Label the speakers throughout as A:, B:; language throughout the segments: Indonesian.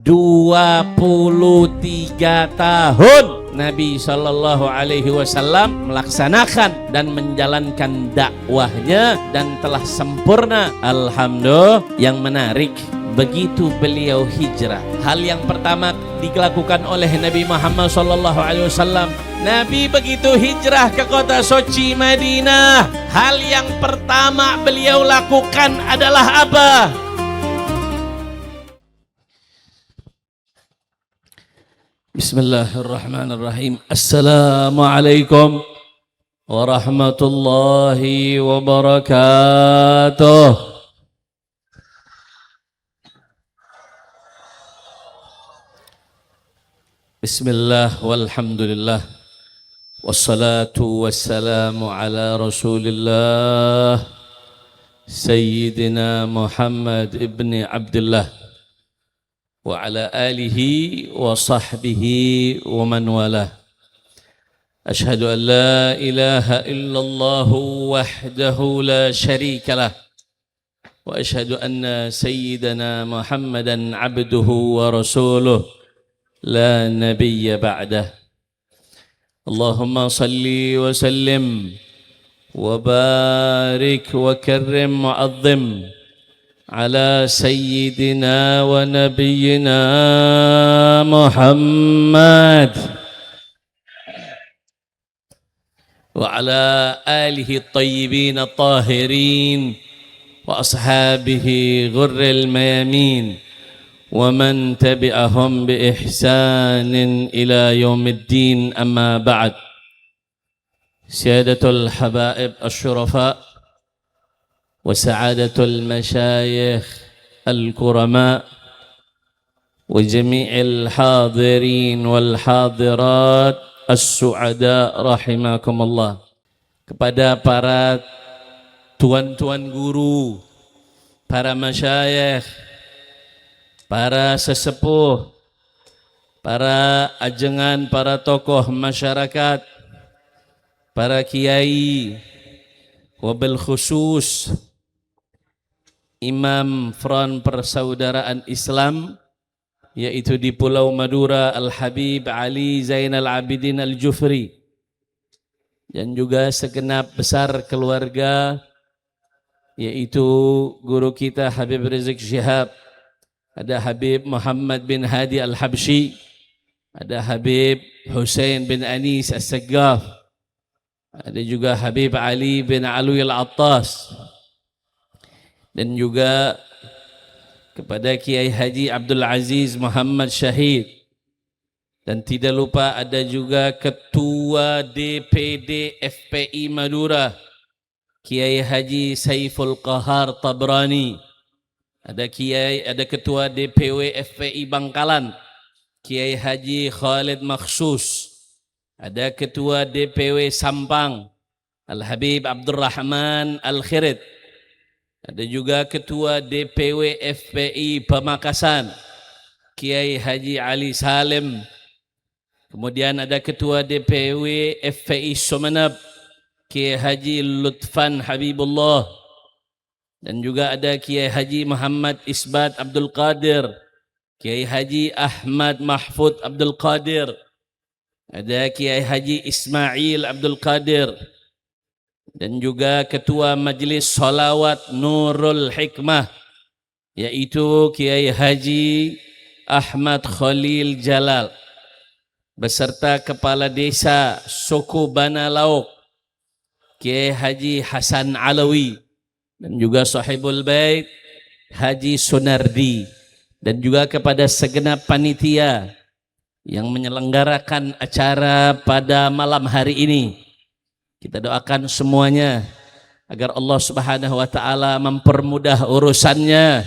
A: 23 tahun Nabi Shallallahu Alaihi Wasallam melaksanakan dan menjalankan dakwahnya dan telah sempurna. Alhamdulillah. Yang menarik, begitu beliau hijrah, hal yang pertama dilakukan oleh Nabi Muhammad Shallallahu Alaihi Wasallam, Nabi begitu hijrah ke kota suci Madinah, hal yang pertama beliau lakukan adalah apa? Bismillahirrahmanirrahim. Assalamualaikum warahmatullahi wabarakatuh. Bismillah walhamdulillah wassalatu wassalamu ala rasulillah Sayyidina Muhammad ibni Abdullah wa ala alihi wa sahbihi wa man walah. Ashhadu an la ilaha illallah wahdahu la sharika lah wa ashhadu anna sayyidana Muhammadan abduhu wa rasuluh la nabiyya ba'dah. Allahumma salli wa sallim wa barik wa karrim wa azzim على سيدنا ونبينا محمد وعلى آله الطيبين الطاهرين وأصحابه غر الميامين ومن تبعهم بإحسان إلى يوم الدين. أما بعد، سيادة الحبائب الشرفاء وسعادة المشايخ الكرماء وجميع الحاضرين والحاضرات السعداء رحمكم الله. Kepada para tuan-tuan guru, para masyayikh, para sesepuh, para ajengan, para tokoh masyarakat, para kiai, wabil khusus Imam Front Persaudaraan Islam, yaitu di Pulau Madura, Al-Habib Ali Zainal Abidin Al-Jufri, dan juga segenap besar keluarga, yaitu guru kita Habib Rizik Syihab, ada Habib Muhammad bin Hadi Al-Habsyi, ada Habib Hussein bin Anis As-Saggaf, ada juga Habib Ali bin Alwi Al-Attas, dan juga kepada Kiai Haji Abdul Aziz Muhammad Syahid, dan tidak lupa ada juga Ketua DPD FPI Madura Kiai Haji Saiful Qahar Tabrani, ada Ketua DPW FPI Bangkalan Kiai Haji Khalid Makhsus, ada Ketua DPW Sampang Al-Habib Abdurrahman Al-Khirid, ada juga Ketua DPW FPI Pamakasan Kiai Haji Ali Salim, kemudian ada Ketua DPW FPI Sumeneb Kiai Haji Lutfan Habibullah, dan juga ada Kiai Haji Muhammad Isbat Abdul Qadir, Kiai Haji Ahmad Mahfud Abdul Qadir, ada Kiai Haji Ismail Abdul Qadir, dan juga Ketua Majelis Salawat Nurul Hikmah, yaitu Kiai Haji Ahmad Khalil Jalal, beserta Kepala Desa Suku Bana Lauk Kiai Haji Hasan Alawi, dan juga Sahibul Bait Haji Sunardi, dan juga kepada segenap panitia yang menyelenggarakan acara pada malam hari ini. Kita doakan semuanya agar Allah Subhanahu wa taala mempermudah urusannya,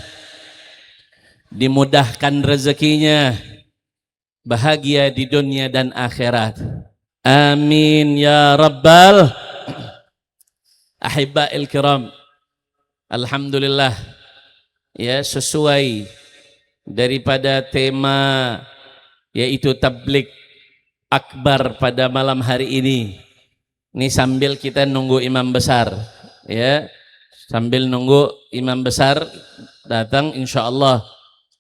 A: dimudahkan rezekinya, bahagia di dunia dan akhirat. Amin ya rabbal ahibba'il kiram. Alhamdulillah, ya, sesuai daripada tema, yaitu tablik akbar pada malam hari ini. Ini sambil kita nunggu imam besar, ya, sambil nunggu imam besar datang, insya Allah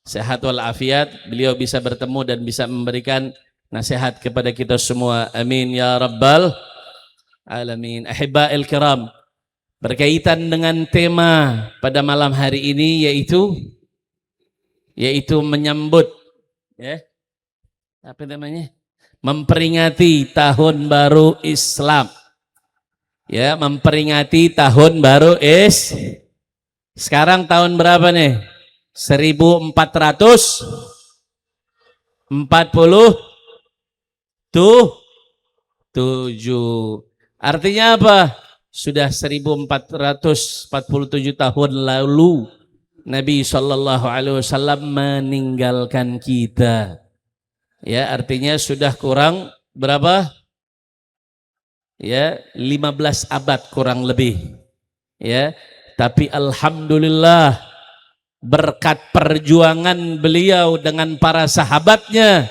A: sehat walafiat, beliau bisa bertemu dan bisa memberikan nasihat kepada kita semua. Amin ya rabbal alamin. Ahibba'il kiram, berkaitan dengan tema pada malam hari ini yaitu menyambut apa namanya? Memperingati tahun baru Islam. Ya, memperingati tahun baru sekarang tahun berapa nih? 1447. Artinya apa? Sudah 1447 tahun lalu Nabi SAW meninggalkan kita. Ya, artinya sudah kurang berapa? Ya, 15 abad kurang lebih. Ya, tapi alhamdulillah berkat perjuangan beliau dengan para sahabatnya,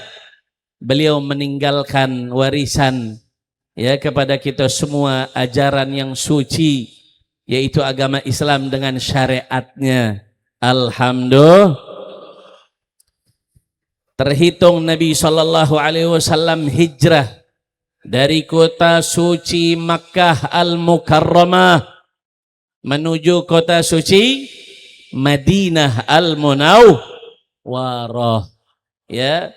A: beliau meninggalkan warisan ya kepada kita semua, ajaran yang suci, yaitu agama Islam dengan syariatnya. Alhamdulillah. Terhitung Nabi SAW hijrah dari kota suci Makkah Al-Mukarramah menuju kota suci Madinah Al-Munawwarah. Ya,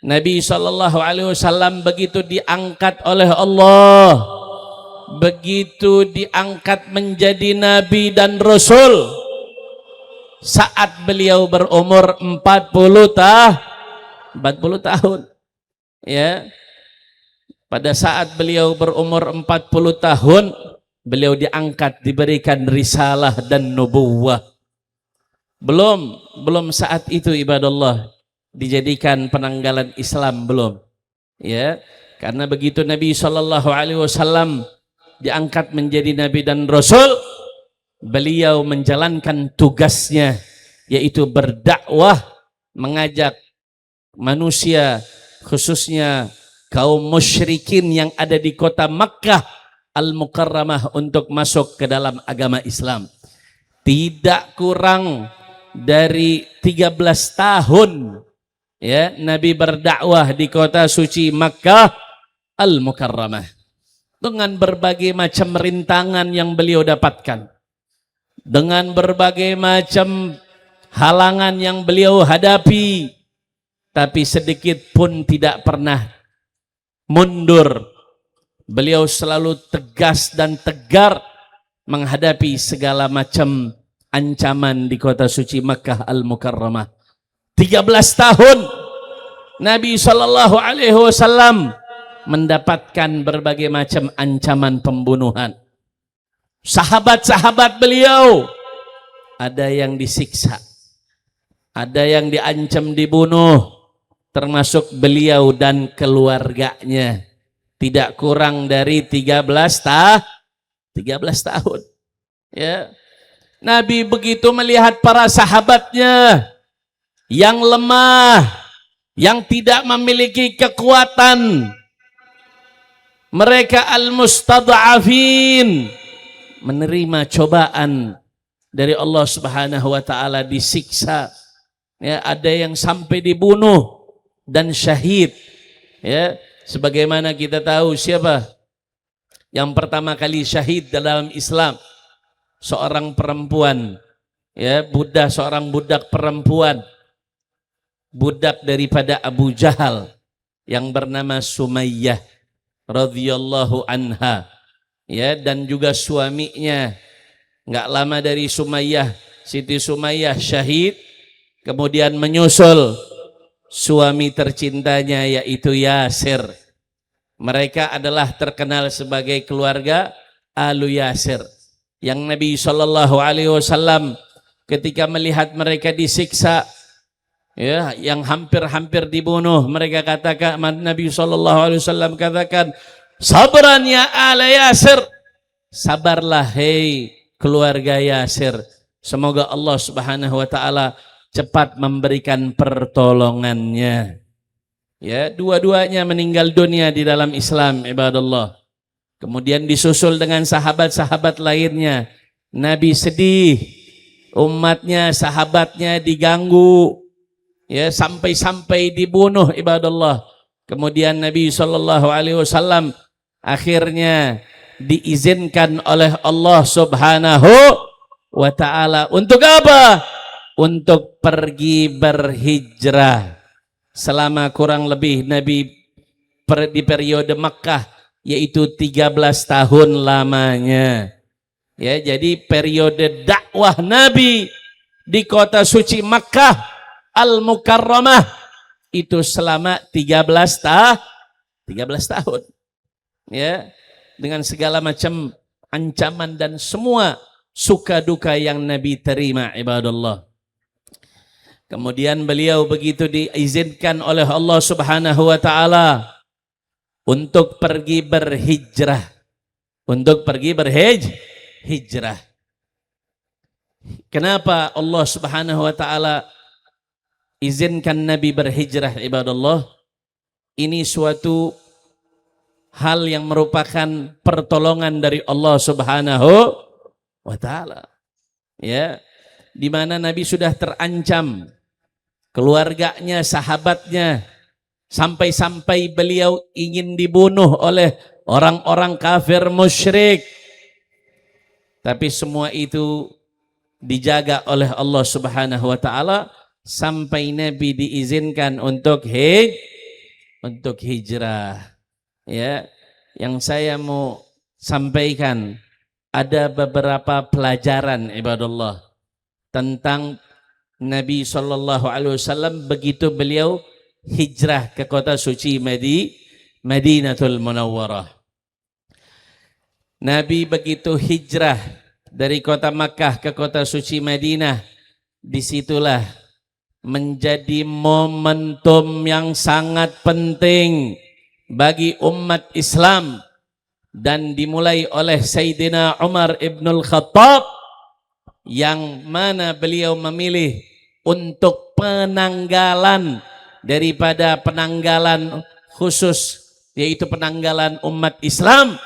A: Nabi SAW begitu diangkat oleh Allah, begitu diangkat menjadi Nabi dan Rasul saat beliau berumur 40 tahun. Ya, pada saat beliau berumur 40 tahun, beliau diangkat, diberikan risalah dan nubuwah. Belum saat itu ibadallah dijadikan penanggalan Islam, belum. Ya, karena begitu Nabi SAW diangkat menjadi Nabi dan Rasul, beliau menjalankan tugasnya, yaitu berdakwah, mengajak manusia, khususnya kaum musyrikin yang ada di kota Makkah Al-Mukarramah untuk masuk ke dalam agama Islam. Tidak kurang dari 13 tahun ya Nabi berdakwah di kota suci Makkah Al-Mukarramah dengan berbagai macam rintangan yang beliau dapatkan, dengan berbagai macam halangan yang beliau hadapi, tapi sedikit pun tidak pernah mundur. Beliau selalu tegas dan tegar menghadapi segala macam ancaman di kota suci Makkah Al-Mukarramah. 13 tahun Nabi SAW mendapatkan berbagai macam ancaman pembunuhan. Sahabat-sahabat beliau ada yang disiksa, ada yang diancam dibunuh, termasuk beliau dan keluarganya. Tidak kurang dari 13 tahun. Ya. Nabi begitu melihat para sahabatnya yang lemah, yang tidak memiliki kekuatan. Mereka al-mustad'afin, menerima cobaan dari Allah Subhanahu wa taala, disiksa. Ya, ada yang sampai dibunuh dan syahid. Ya, sebagaimana kita tahu siapa yang pertama kali syahid dalam Islam? Seorang perempuan, ya, seorang budak perempuan, budak daripada Abu Jahal yang bernama Sumayyah radhiyallahu anha. Ya, dan juga suaminya. Nggak lama dari Sumayyah, Siti Sumayyah syahid, kemudian menyusul suami tercintanya yaitu Yasir. Mereka adalah terkenal sebagai keluarga Alu Yasir, yang Nabi SAW ketika melihat mereka disiksa, ya, yang hampir-hampir dibunuh, mereka katakan, Nabi SAW katakan, sabran ya ala Yasir, sabarlah hei keluarga Yasir, semoga Allah Subhanahu wa taala cepat memberikan pertolongannya. Ya, dua-duanya meninggal dunia di dalam Islam, ibadallah. Kemudian disusul dengan sahabat-sahabat lainnya. Nabi sedih, umatnya, sahabatnya diganggu, Ya, sampai-sampai dibunuh ibadallah. Kemudian Nabi SAW akhirnya diizinkan oleh Allah Subhanahu wa ta'ala untuk apa? Untuk pergi berhijrah. Selama kurang lebih Nabi di periode Makkah, yaitu 13 tahun lamanya. Ya, jadi periode dakwah Nabi di kota suci Makkah Al-Mukarramah itu selama 13 tahun. Ya, dengan segala macam ancaman dan semua suka duka yang Nabi terima ibadallah. Kemudian beliau begitu diizinkan oleh Allah Subhanahu wa taala untuk pergi berhijrah. Untuk pergi berhijrah. Kenapa Allah Subhanahu wa taala izinkan Nabi berhijrah ibadallah? Ini suatu hal yang merupakan pertolongan dari Allah Subhanahu wa taala. Ya, di mana Nabi sudah terancam, keluarganya, sahabatnya, sampai-sampai beliau ingin dibunuh oleh orang-orang kafir musyrik. Tapi semua itu dijaga oleh Allah Subhanahu wa taala sampai Nabi diizinkan untuk hijrah. Ya, yang saya mau sampaikan ada beberapa pelajaran ibadallah tentang Nabi SAW begitu beliau hijrah ke kota suci Madinatul Munawwarah. Nabi begitu hijrah dari kota Makkah ke kota suci Madinah, disitulah menjadi momentum yang sangat penting bagi umat Islam dan dimulai oleh Sayyidina Umar ibnul Khattab, yang mana beliau memilih untuk penanggalan daripada penanggalan khusus, yaitu penanggalan umat Islam,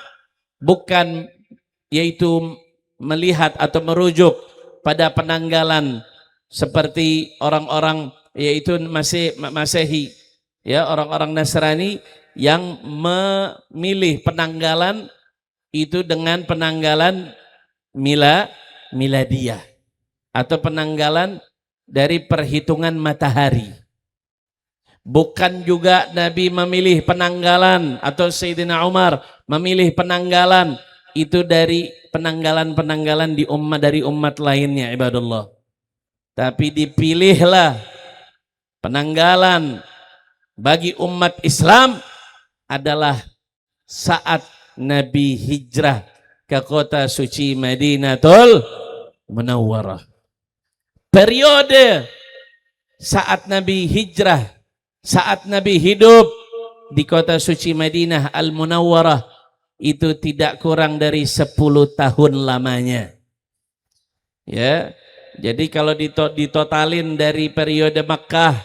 A: bukan yaitu melihat atau merujuk pada penanggalan seperti orang-orang yaitu Masehi, ya, orang-orang Nasrani yang memilih penanggalan itu dengan penanggalan miladiyah atau penanggalan dari perhitungan matahari. Bukan juga Nabi memilih penanggalan atau Sayyidina Umar memilih penanggalan itu dari penanggalan-penanggalan dari umat lainnya ibadallah. Tapi dipilihlah penanggalan bagi umat Islam adalah saat Nabi hijrah ke kota suci Madinatul Munawwarah. Periode saat Nabi hijrah, saat Nabi hidup di kota suci Madinah Al-Munawwarah itu tidak kurang dari 10 tahun lamanya. Ya, jadi kalau ditotalin dari periode Makkah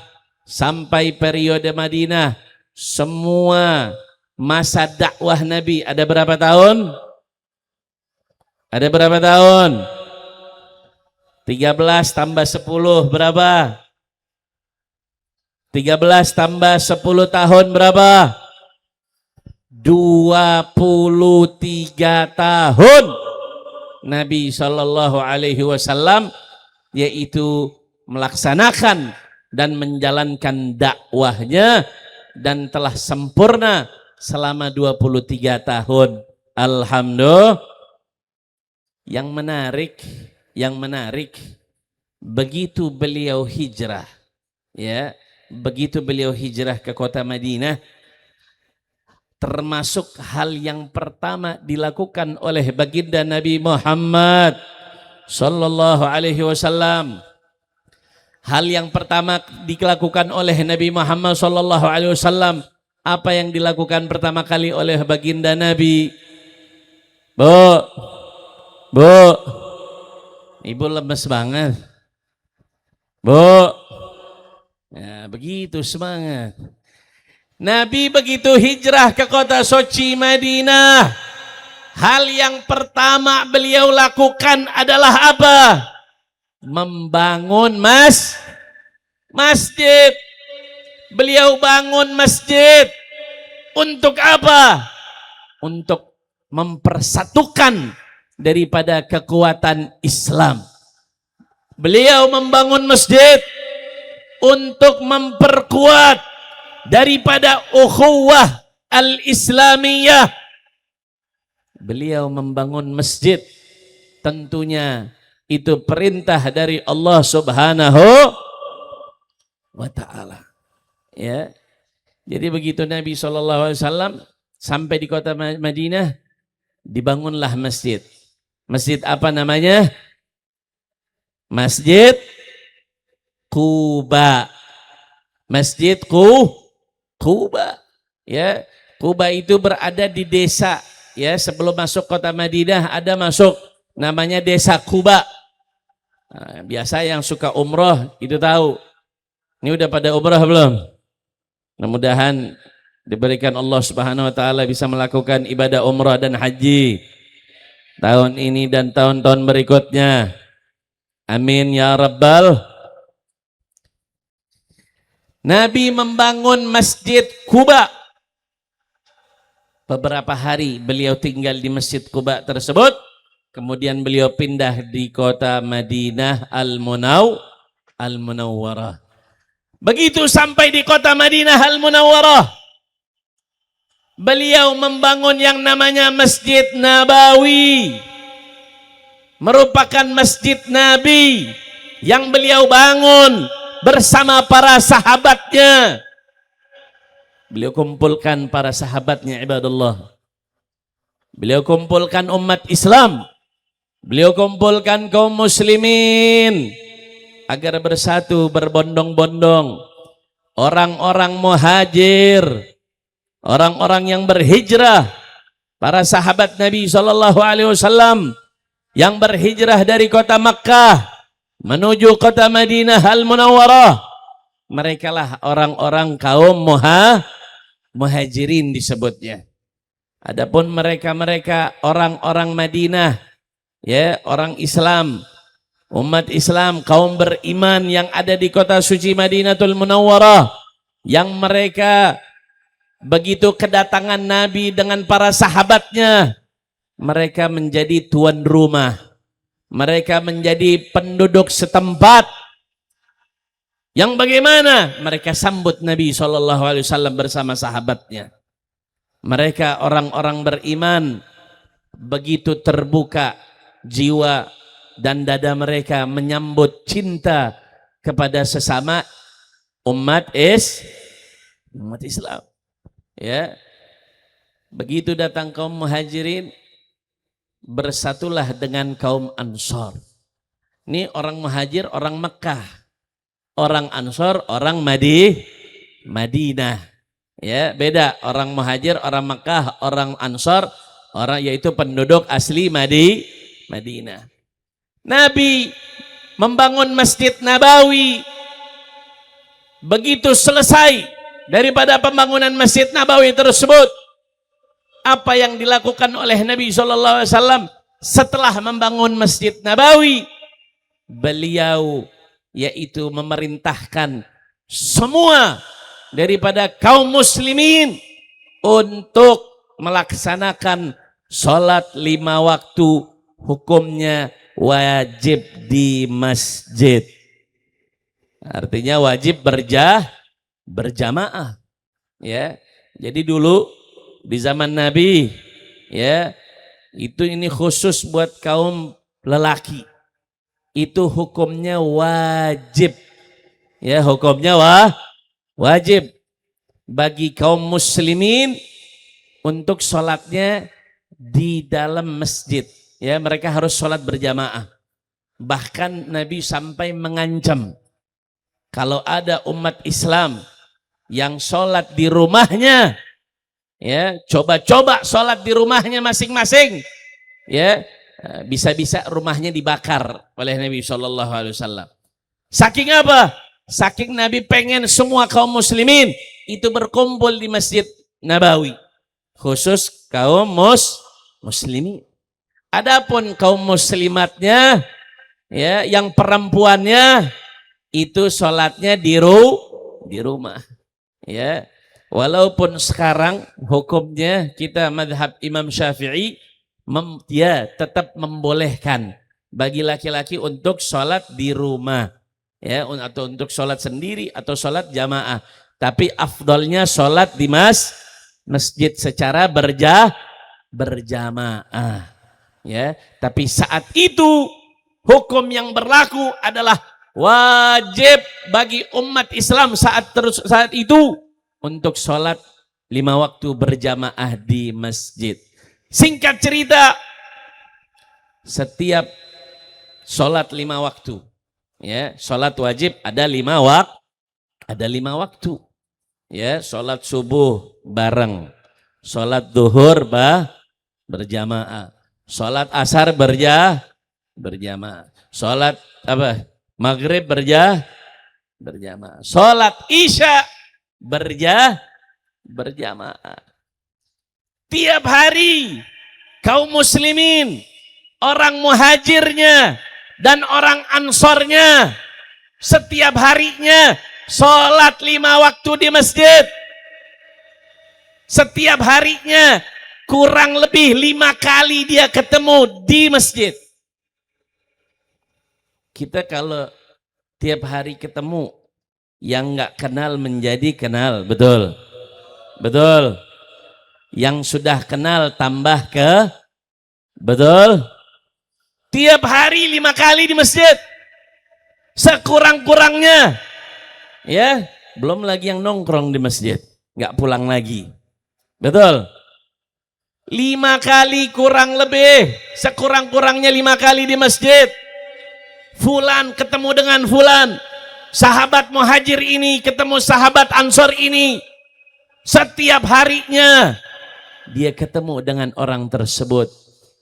A: sampai periode Madinah, semua masa dakwah Nabi ada berapa tahun? Ada berapa tahun? 13 tambah 10 berapa? 13 tambah 10 tahun berapa? 23 tahun Nabi SAW yaitu melaksanakan dan menjalankan dakwahnya, dan telah sempurna selama 23 tahun. Alhamdulillah. Yang menarik begitu beliau hijrah, ya, begitu beliau hijrah ke kota Madinah, termasuk hal yang pertama dilakukan oleh baginda Nabi Muhammad sallallahu alaihi wasallam. Hal yang pertama dilakukan oleh Nabi Muhammad sallallahu alaihi wasallam, apa yang dilakukan pertama kali oleh baginda Nabi? Bu, ibu lemes banget. Bu, ya, begitu semangat. Nabi begitu hijrah ke kota suci Madinah, hal yang pertama beliau lakukan adalah apa? Membangun Masjid. Beliau bangun masjid. Untuk apa? Untuk mempersatukan daripada kekuatan Islam. Beliau membangun masjid untuk memperkuat daripada ukhuwah al-islamiyah. Beliau membangun masjid, tentunya itu perintah dari Allah Subhanahu wa ta'ala. Ya. Jadi begitu Nabi SAW sampai di kota Madinah, dibangunlah masjid. Masjid apa namanya? Masjid Quba. Masjid Quba. Ya, Quba itu berada di desa. Ya, sebelum masuk kota Madinah ada masuk namanya desa Quba. Nah, biasa yang suka umroh itu tahu. Ini udah pada umroh belum? Mudah-mudahan diberikan Allah Subhanahu wa taala bisa melakukan ibadah umrah dan haji tahun ini dan tahun-tahun berikutnya. Amin ya rabbal. Nabi membangun Masjid Quba. Beberapa hari beliau tinggal di Masjid Quba tersebut. Kemudian beliau pindah di kota Madinah Al-Munawwarah. Begitu sampai di kota Madinah Al-Munawwarah, beliau membangun yang namanya Masjid Nabawi. Merupakan masjid Nabi yang beliau bangun bersama para sahabatnya. Beliau kumpulkan para sahabatnya, ibadallah. Beliau kumpulkan umat Islam. Beliau kumpulkan kaum muslimin agar bersatu berbondong-bondong. Orang-orang muhajir, orang-orang yang berhijrah, para sahabat Nabi SAW yang berhijrah dari kota Makkah menuju kota Madinah Al-Munawwarah. Mereka lah orang-orang kaum muhajirin disebutnya. Adapun mereka-mereka orang-orang Madinah, ya, orang Islam, umat Islam, kaum beriman yang ada di kota suci Madinatul Munawwarah, yang mereka begitu kedatangan Nabi dengan para sahabatnya, mereka menjadi tuan rumah, mereka menjadi penduduk setempat. Yang bagaimana mereka sambut Nabi SAW bersama sahabatnya. Mereka orang-orang beriman, begitu terbuka jiwa dan dada mereka menyambut cinta kepada sesama umat Islam. Ya, begitu datang kaum muhajirin, bersatulah dengan kaum Ansor. Ini orang muhajir, orang Mekah, orang Ansor, orang Madinah. Ya, beda. Orang muhajir, orang Mekah, orang Ansor, orang yaitu penduduk asli Madinah. Nabi membangun Masjid Nabawi. Begitu selesai daripada pembangunan Masjid Nabawi tersebut, apa yang dilakukan oleh Nabi SAW setelah membangun Masjid Nabawi? Beliau yaitu memerintahkan semua daripada kaum muslimin untuk melaksanakan sholat 5 waktu, hukumnya wajib di masjid. Artinya wajib berjamaah. Ya, jadi dulu di zaman Nabi, ya, ini khusus buat kaum lelaki. Itu hukumnya wajib. Ya, hukumnya wajib bagi kaum muslimin untuk sholatnya di dalam masjid. Ya, mereka harus sholat berjamaah. Bahkan Nabi sampai mengancam, kalau ada umat Islam yang sholat di rumahnya, ya, coba-coba sholat di rumahnya masing-masing, ya, bisa-bisa rumahnya dibakar oleh Nabi SAW. Saking apa? Saking Nabi pengen semua kaum muslimin itu berkumpul di Masjid Nabawi, khusus kaum muslimin. Adapun kaum muslimatnya, ya, yang perempuannya itu sholatnya di rumah. Ya, walaupun sekarang hukumnya kita madhab Imam Syafi'i dia tetap membolehkan bagi laki-laki untuk sholat di rumah, ya, atau untuk sholat sendiri atau sholat jamaah. Tapi afdolnya sholat di masjid secara berjamaah. Ya, tapi saat itu hukum yang berlaku adalah wajib bagi umat Islam saat itu untuk sholat 5 waktu berjamaah di masjid. Singkat cerita, setiap sholat 5 waktu, ya, sholat wajib ada 5 waktu, ya, sholat subuh bareng, sholat duhur berjamaah, sholat asar berjamaah, sholat maghrib berjamaah, sholat isya berjamaah. Tiap hari kaum muslimin, orang muhajirnya dan orang ansornya, setiap harinya sholat 5 waktu di masjid. Setiap harinya kurang lebih 5 kali dia ketemu di masjid. Kita kalau tiap hari ketemu, yang nggak kenal menjadi kenal, betul? Betul. Yang sudah kenal tambah betul? Tiap hari 5 kali di masjid, sekurang-kurangnya, ya, belum lagi yang nongkrong di masjid, nggak pulang lagi, betul? 5 kali kurang lebih, sekurang-kurangnya 5 kali di masjid. Fulan ketemu dengan fulan, sahabat muhajir ini ketemu sahabat ansor ini. Setiap harinya dia ketemu dengan orang tersebut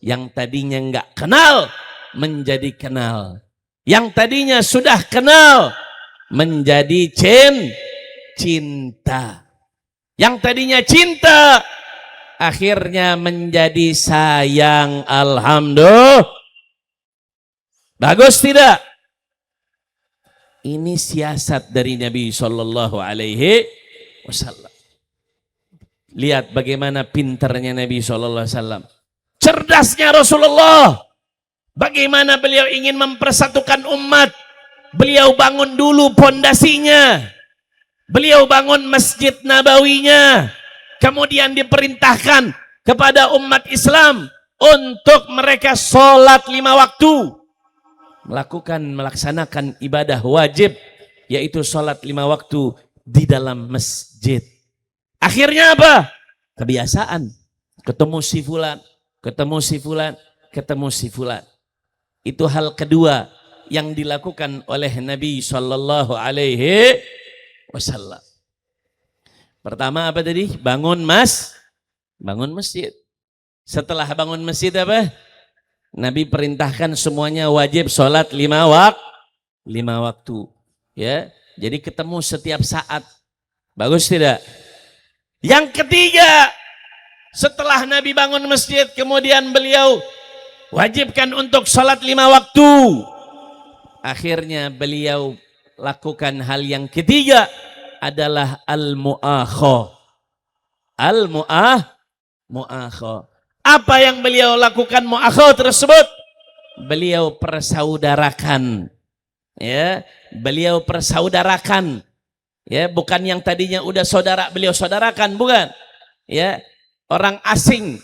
A: yang tadinya nggak kenal menjadi kenal, yang tadinya sudah kenal menjadi cinta, yang tadinya cinta akhirnya menjadi sayang. Alhamdulillah. Bagus tidak? Ini siasat dari Nabi Shallallahu Alaihi Wasallam. Lihat bagaimana pintarnya Nabi SAW. Cerdasnya Rasulullah. Bagaimana beliau ingin mempersatukan umat. Beliau bangun dulu pondasinya. Beliau bangun Masjid Nabawinya. Kemudian diperintahkan kepada umat Islam untuk mereka sholat 5 waktu. Melaksanakan ibadah wajib, yaitu sholat 5 waktu di dalam masjid. Akhirnya apa? Kebiasaan. Ketemu si fulan, ketemu si fulan, ketemu si fulan. Itu hal kedua yang dilakukan oleh Nabi Shallallahu Alaihi Wasallam. Pertama apa tadi? Bangun masjid. Setelah bangun masjid apa? Nabi perintahkan semuanya wajib sholat 5 waktu. Ya, jadi ketemu setiap saat. Bagus tidak? Yang ketiga, setelah Nabi bangun masjid, kemudian beliau wajibkan untuk sholat 5 waktu. Akhirnya beliau lakukan hal yang ketiga adalah al-mu'akhoh. Al-mu'akhoh. Apa yang beliau lakukan mu'akhoh tersebut? Beliau persaudarakan. Ya, beliau persaudarakan. Ya, bukan yang tadinya udah saudara beliau saudarakan, bukan. Ya, orang asing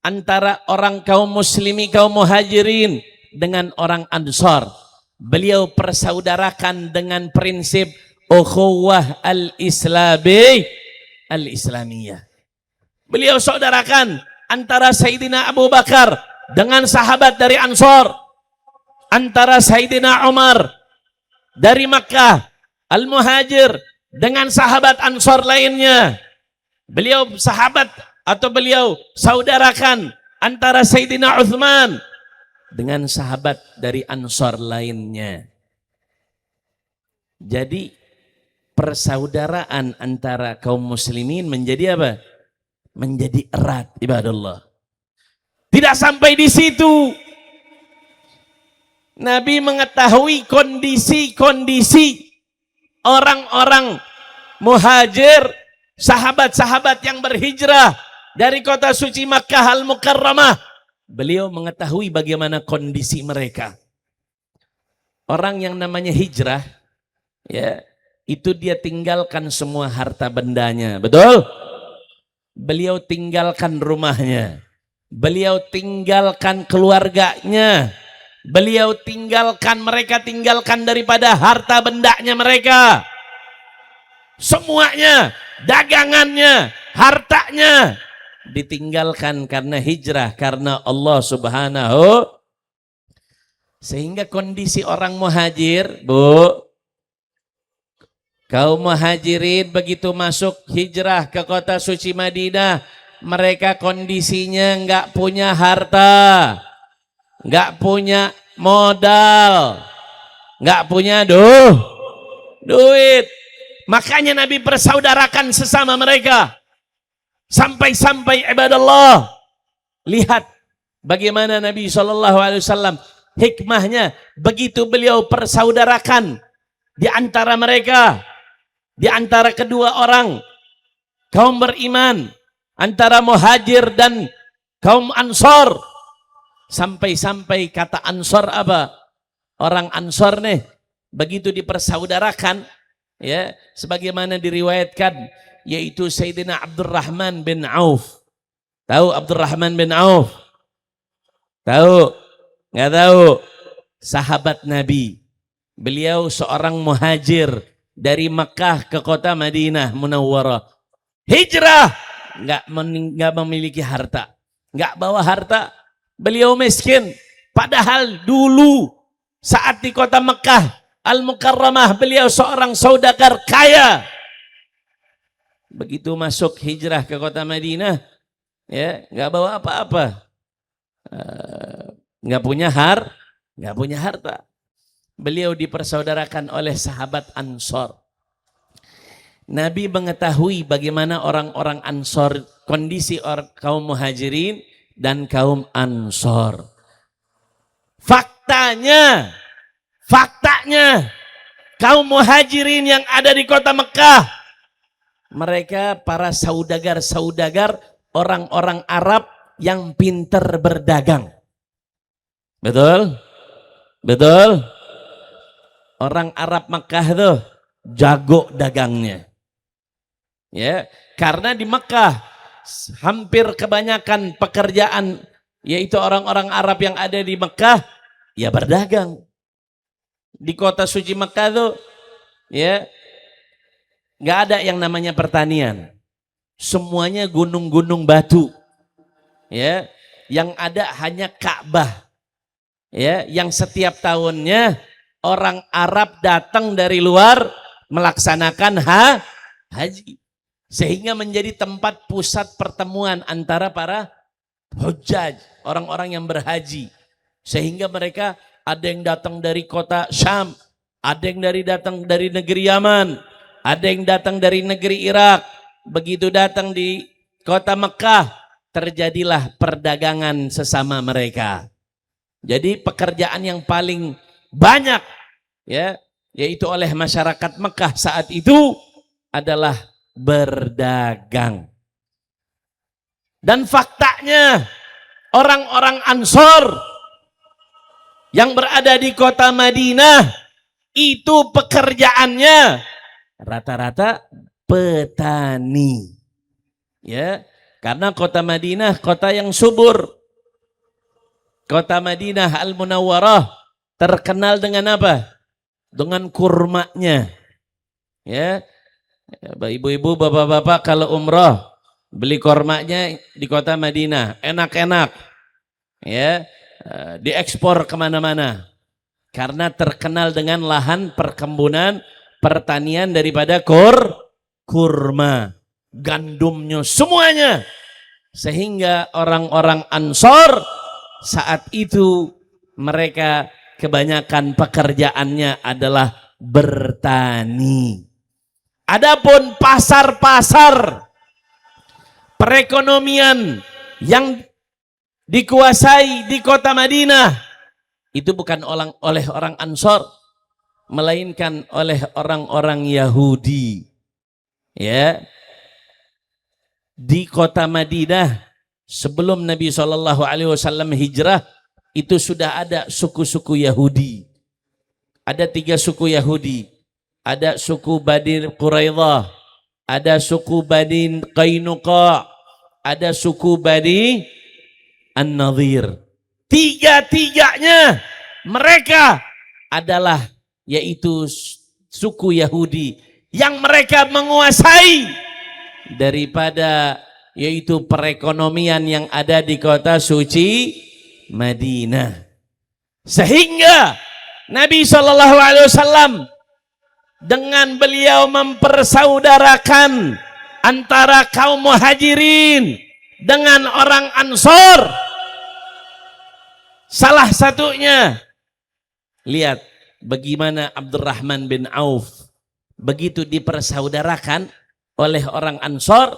A: antara orang kaum muslimi, kaum muhajirin dengan orang ansor. Beliau persaudarakan dengan prinsip ukhuwah al-islamiyah. Beliau saudarakan antara Sayyidina Abu Bakar dengan sahabat dari Ansor, antara Sayyidina Umar dari Makkah Al-Muhajir dengan sahabat Ansor lainnya. Beliau sahabat atau beliau saudarakan antara Sayyidina Uthman dengan sahabat dari Ansor lainnya. Jadi persaudaraan antara kaum muslimin menjadi apa? Menjadi erat, ibadallah. Tidak sampai di situ. Nabi mengetahui kondisi-kondisi orang-orang muhajir, sahabat-sahabat yang berhijrah dari kota suci Makkah Al-Mukarramah, beliau mengetahui bagaimana kondisi mereka. Orang yang namanya hijrah, ya, itu dia tinggalkan semua harta bendanya, betul? Beliau tinggalkan rumahnya, beliau tinggalkan keluarganya, beliau tinggalkan, mereka tinggalkan daripada harta bendanya mereka. Semuanya, dagangannya, hartanya ditinggalkan karena hijrah, karena Allah Subhanahu. Sehingga kondisi orang muhajir, Bu, kaum muhajirin begitu masuk hijrah ke kota suci Madinah, mereka kondisinya nggak punya harta, nggak punya modal, nggak punya duit. Makanya Nabi persaudarakan sesama mereka. Sampai-sampai ibadallah, lihat bagaimana Nabi SAW hikmahnya, begitu beliau persaudarakan di antara mereka, di antara kedua orang kaum beriman, antara muhajir dan kaum ansor. Sampai-sampai kata ansor apa? Orang ansor nih, begitu dipersaudarakan, ya, sebagaimana diriwayatkan, yaitu Sayyidina Abdurrahman bin Auf. Tahu Abdurrahman bin Auf? Tahu? Nggak tahu? Sahabat Nabi. Beliau seorang muhajir dari Mekah ke kota Madinah Munawwarah. Hijrah, nggak memiliki harta, nggak bawa harta. Beliau miskin. Padahal dulu saat di kota Mekah Al-Mukarramah beliau seorang saudagar kaya. Begitu masuk hijrah ke kota Madinah, ya, nggak bawa apa-apa, nggak punya harta. Beliau dipersaudarakan oleh sahabat Ansor. Nabi mengetahui bagaimana orang-orang Ansor, kondisi kaum muhajirin dan kaum Ansor. Faktanya kaum muhajirin yang ada di kota Mekah, mereka para saudagar-saudagar, orang-orang Arab yang pintar berdagang. Betul? Betul? Orang Arab Mekah itu jago dagangnya. Ya, karena di Mekah hampir kebanyakan pekerjaan, yaitu orang-orang Arab yang ada di Mekah, ya berdagang. Di kota suci Mekah itu, ya, nggak ada yang namanya pertanian. Semuanya gunung-gunung batu. Ya, yang ada hanya Ka'bah. Ya, yang setiap tahunnya orang Arab datang dari luar melaksanakan haji. Sehingga menjadi tempat pusat pertemuan antara para hujjaj, orang-orang yang berhaji. Sehingga mereka ada yang datang dari kota Syam, ada yang datang dari negeri Yaman, ada yang datang dari negeri Irak. Begitu datang di kota Mekah, terjadilah perdagangan sesama mereka. Jadi pekerjaan yang paling banyak, ya, yaitu oleh masyarakat Mekah saat itu adalah berdagang. Dan faktanya orang-orang Ansor yang berada di kota Madinah itu pekerjaannya rata-rata petani. Ya, karena kota Madinah kota yang subur. Kota Madinah Al-Munawwarah terkenal dengan apa? Dengan kurmanya. Ya, ibu-ibu, bapak-bapak kalau umroh beli kurmanya di kota Madinah, enak-enak. Ya, diekspor kemana-mana. Karena terkenal dengan lahan perkebunan pertanian daripada kurma, gandumnya, semuanya. Sehingga orang-orang Ansor saat itu mereka kebanyakan pekerjaannya adalah bertani. Adapun pasar-pasar perekonomian yang dikuasai di kota Madinah itu bukan oleh orang Ansor, melainkan oleh orang-orang Yahudi. Ya, di kota Madinah sebelum Nabi SAW hijrah itu sudah ada suku-suku Yahudi. Ada 3 suku Yahudi. Ada suku Bani Quraidah, ada suku Bani Qainuqa, ada suku Bani An-Nadhir. Tiga-tiganya mereka adalah yaitu suku Yahudi yang mereka menguasai daripada yaitu perekonomian yang ada di kota suci Madinah. Sehingga Nabi SAW dengan beliau mempersaudarakan antara kaum muhajirin dengan orang Ansor. Salah satunya, lihat bagaimana Abdurrahman bin Auf begitu dipersaudarakan oleh orang Ansor.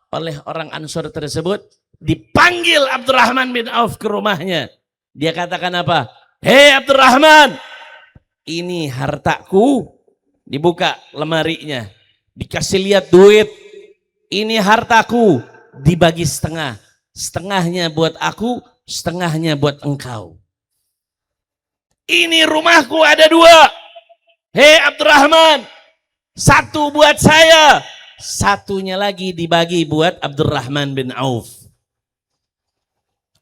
A: Oleh orang Ansor tersebut dipanggil Abdurrahman bin Auf ke rumahnya. Dia katakan apa? Hei Abdurrahman, ini hartaku. Dibuka lemarinya, dikasih lihat duit. Ini hartaku, dibagi setengah. Setengahnya buat aku, setengahnya buat engkau. Ini rumahku ada 2. Hei Abdurrahman, 1 buat saya, 1-nya lagi dibagi buat Abdurrahman bin Auf.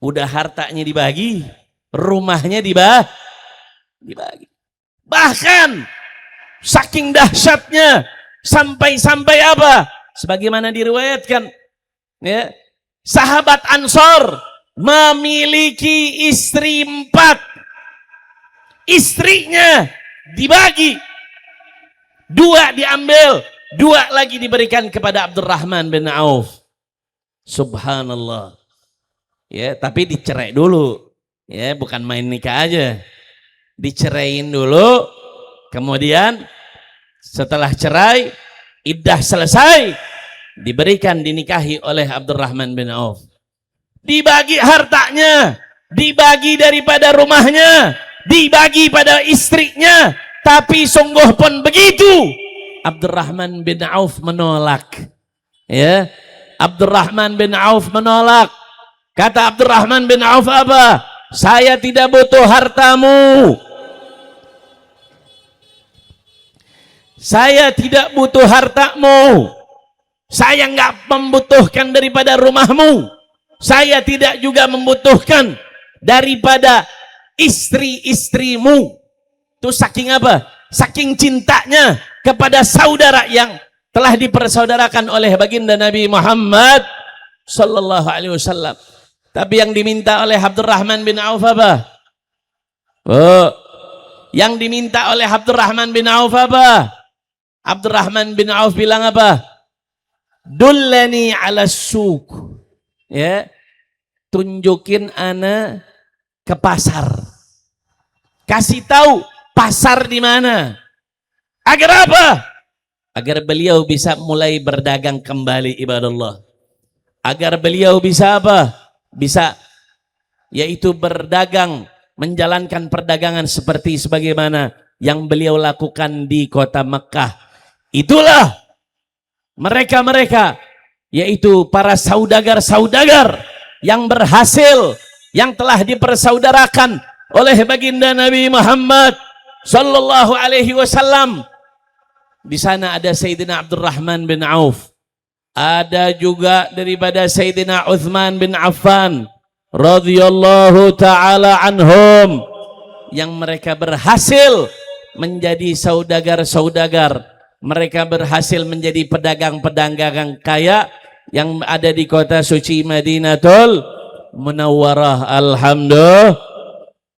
A: Udah hartanya dibagi, rumahnya dibagi. Bahkan saking dahsyatnya sampai apa? Sebagaimana diriwayatkan, ya, sahabat Ansor memiliki istri 4. Istrinya dibagi, 2 diambil, 2 lagi diberikan kepada Abdurrahman bin Auf. Subhanallah. Ya, tapi dicerai dulu. Ya, bukan main nikah aja. Diceraiin dulu. Kemudian setelah cerai, iddah selesai, diberikan dinikahi oleh Abdurrahman bin Auf. Dibagi hartanya, dibagi daripada rumahnya, dibagi pada istrinya. Tapi sungguh pun begitu, Abdurrahman bin Auf menolak. Ya, Abdurrahman bin Auf menolak. Kata Abdurrahman bin Auf apa? Saya tidak butuh hartamu. Saya tidak butuh hartamu. Saya nggak membutuhkan daripada rumahmu. Saya tidak juga membutuhkan daripada istri-istrimu. Itu saking apa? Saking cintanya kepada saudara yang telah dipersaudarakan oleh baginda Nabi Muhammad sallallahu alaihi wasallam. Tapi yang diminta oleh Abdurrahman bin Auf apa? Oh, yang diminta oleh Abdurrahman bin Auf apa? Abdurrahman bin Auf bilang apa? Dullani ala suq. Ya, tunjukin ana ke pasar. Kasih tahu pasar di mana. Agar apa? Agar beliau bisa mulai berdagang kembali, ibadallah. Agar beliau bisa apa? Bisa yaitu berdagang, menjalankan perdagangan seperti sebagaimana yang beliau lakukan di kota Mekah. Itulah mereka-mereka, yaitu para saudagar-saudagar yang berhasil, yang telah dipersaudarakan oleh baginda Nabi Muhammad sallallahu alaihi wasallam. Di sana ada Sayyidina Abdurrahman bin Auf. Ada juga daripada Sayyidina Uthman bin Affan radhiyallahu taala anhum, yang mereka berhasil menjadi saudagar-saudagar. Mereka berhasil menjadi pedagang-pedagang kaya yang ada di kota suci Madinatul Munawwarah. Alhamdulillah.